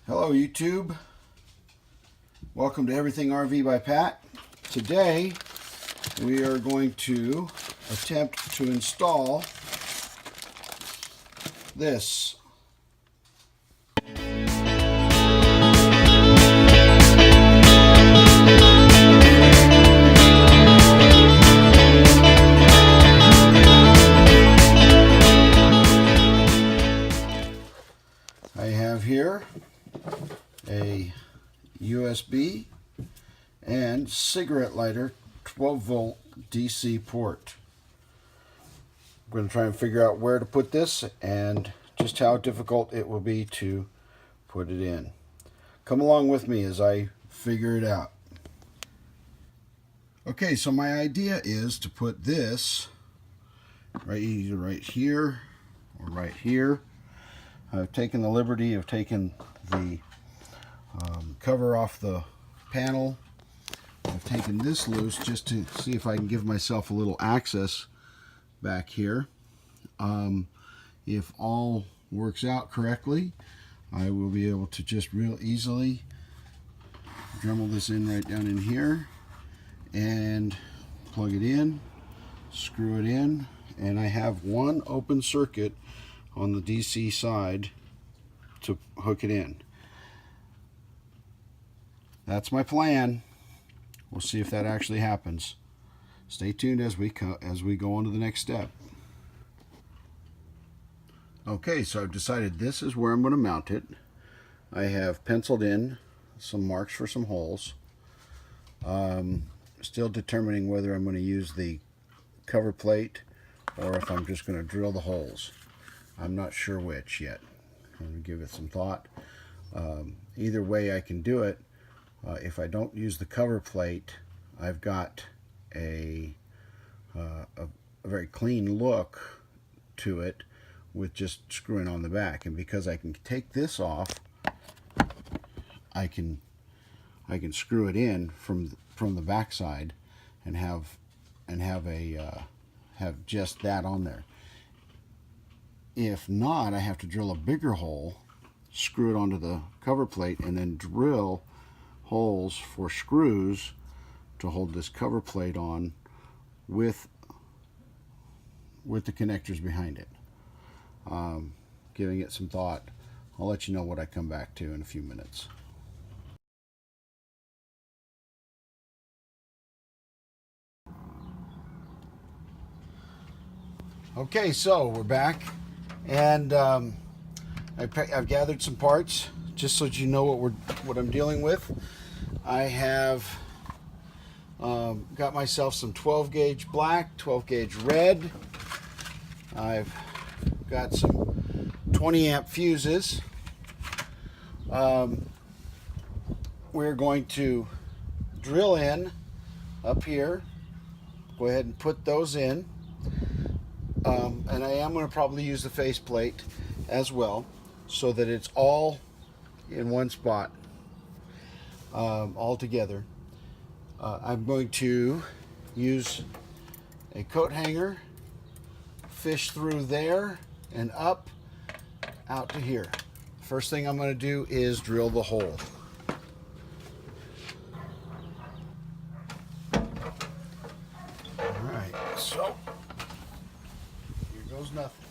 Hello YouTube, welcome to Everything RV by Pat. Today we are going to attempt to install this. I have here a USB and cigarette lighter 12 volt DC port. I'm going to try and figure out where to put this and just how difficult it will be to put it in. Come along with me as I figure it out. Okay, so my idea is to put this either right here or right here. I've taken the liberty of taking the cover off the panel. I've taken this loose just to see if I can give myself a little access back here. If all works out correctly, I will be able to just real easily dremel this in right down in here and plug it in, screw it in, and I have one open circuit on the DC side to hook it in. That's my plan. We'll see if that actually happens. Stay tuned as we go on to the next step. Okay, so I've decided this is where I'm going to mount it. I have penciled in some marks for some holes. Still determining whether I'm going to use the cover plate or if I'm just going to drill the holes. I'm not sure which yet. I'm going to give it some thought. Either way I can do it. If I don't use the cover plate, I've got a very clean look to it with just screwing on the back. And because I can take this off, I can screw it in from the back side and have just that on there. If not, I have to drill a bigger hole, screw it onto the cover plate, and then drill holes for screws to hold this cover plate on with the connectors behind it. Giving it some thought. I'll let you know what I come back to in a few minutes. Okay, so we're back, and I've gathered some parts just so that you know what I'm dealing with. I have got myself some 12 gauge black, 12 gauge red. I've got some 20 amp fuses. We're going to drill in up here. Go ahead and put those in. And I am going to probably use the faceplate as well, so that it's all in one spot, all together. I'm going to use a coat hanger, fish through there and up out to here. First thing I'm going to do is drill the hole. All right, so here goes nothing.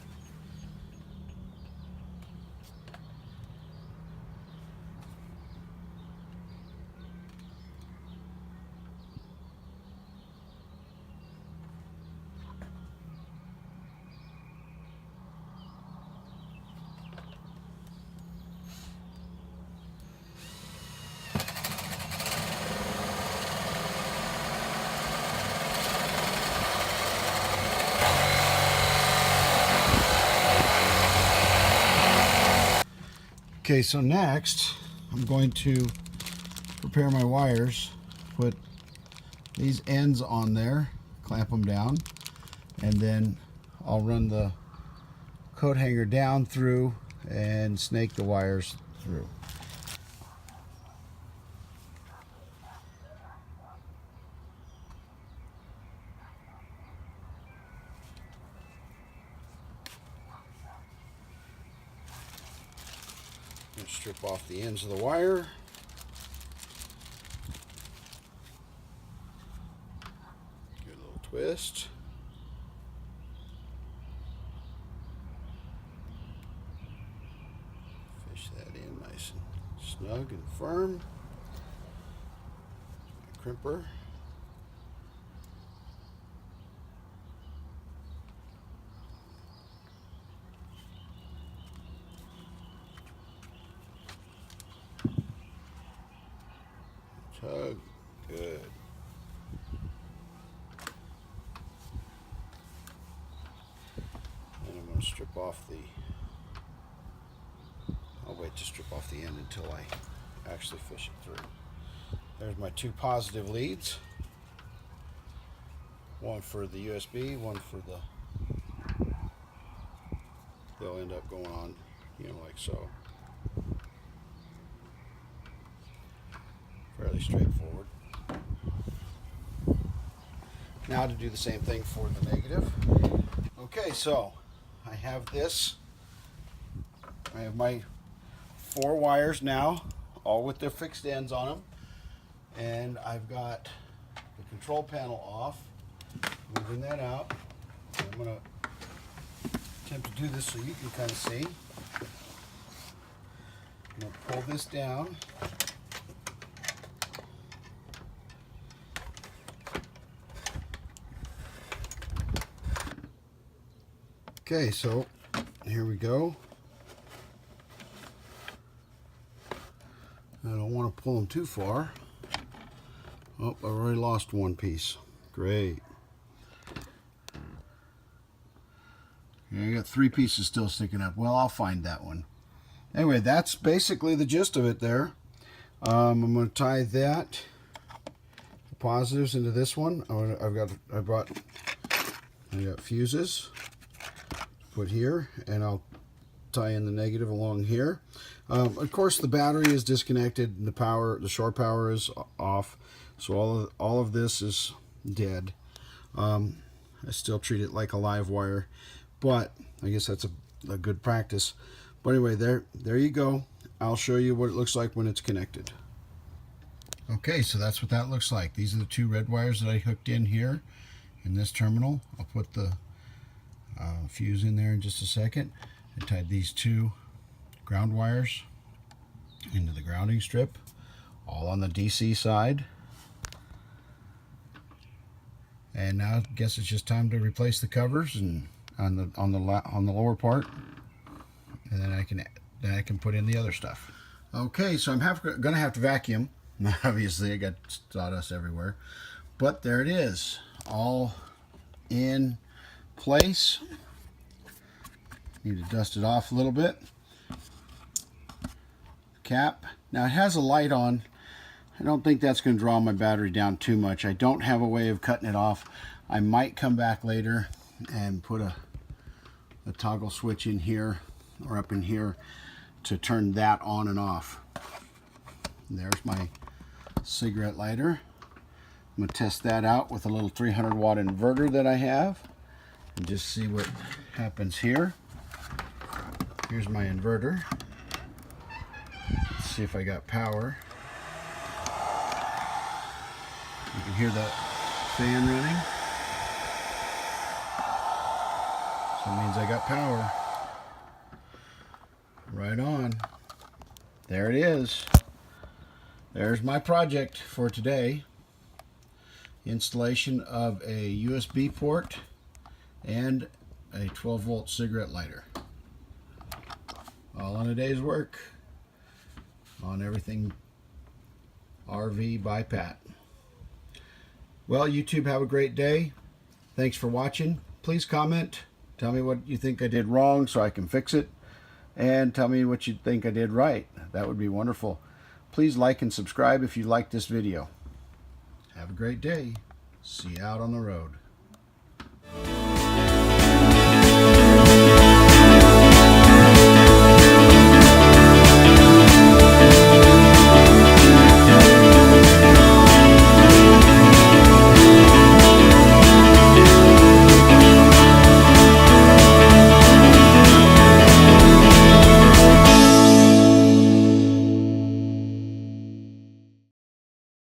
Okay, so next I'm going to prepare my wires, put these ends on there, clamp them down, and then I'll run the coat hanger down through and snake the wires through. And strip off the ends of the wire. Give it a little twist. Fish that in nice and snug and firm. Crimper. Tug. Good. And I'm going to strip off the... I'll wait to strip off the end until I actually fish it through. There's my two positive leads. One for the USB, one for the... They'll end up going on, like so. Fairly straightforward. Now to do the same thing for the negative. Okay, so I have this. I have my 4 wires now, all with their fixed ends on them. And I've got the control panel off. Moving that out. I'm going to attempt to do this so you can kind of see. I'm going to pull this down. Okay, so here we go. I don't want to pull them too far. Oh, I already lost one piece. Great. I got 3 pieces still sticking up. Well, I'll find that one. Anyway, that's basically the gist of it there. I'm going to tie that, the positives, into this one. I got fuses put here, and I'll tie in the negative along here. Of course, the battery is disconnected, and the shore power is off, so all of this is dead. I still treat it like a live wire, but I guess that's a good practice. But anyway, there you go. I'll show you what it looks like when it's connected. Okay, so that's what that looks like. These are the 2 red wires that I hooked in here in this terminal. I'll put the fuse in there in just a second. I tied these 2 ground wires into the grounding strip, all on the DC side. And now I guess it's just time to replace the covers and on the lower part, and then I can put in the other stuff. Okay, so I'm gonna have to vacuum. Obviously, I got sawdust everywhere, but there it is, all in place. Need to dust it off a little bit. Cap. Now it has a light on. I don't think that's going to draw my battery down too much. I don't have a way of cutting it off. I might come back later and put a toggle switch in here or up in here to turn that on and off. And there's my cigarette lighter. I'm going to test that out with a little 300 watt inverter that I have and just see what happens here. Here's my inverter. Let's see if I got power. You can hear that fan running. So that means I got power. Right on. There it is. There's my project for today. Installation of a USB port and a 12 volt cigarette lighter. All in a day's work on everything RV by Pat. Well, YouTube, have a great day. Thanks for watching. Please comment. Tell me what you think I did wrong so I can fix it. And tell me what you think I did right. That would be wonderful. Please like and subscribe if you liked this video. Have a great day. See you out on the road.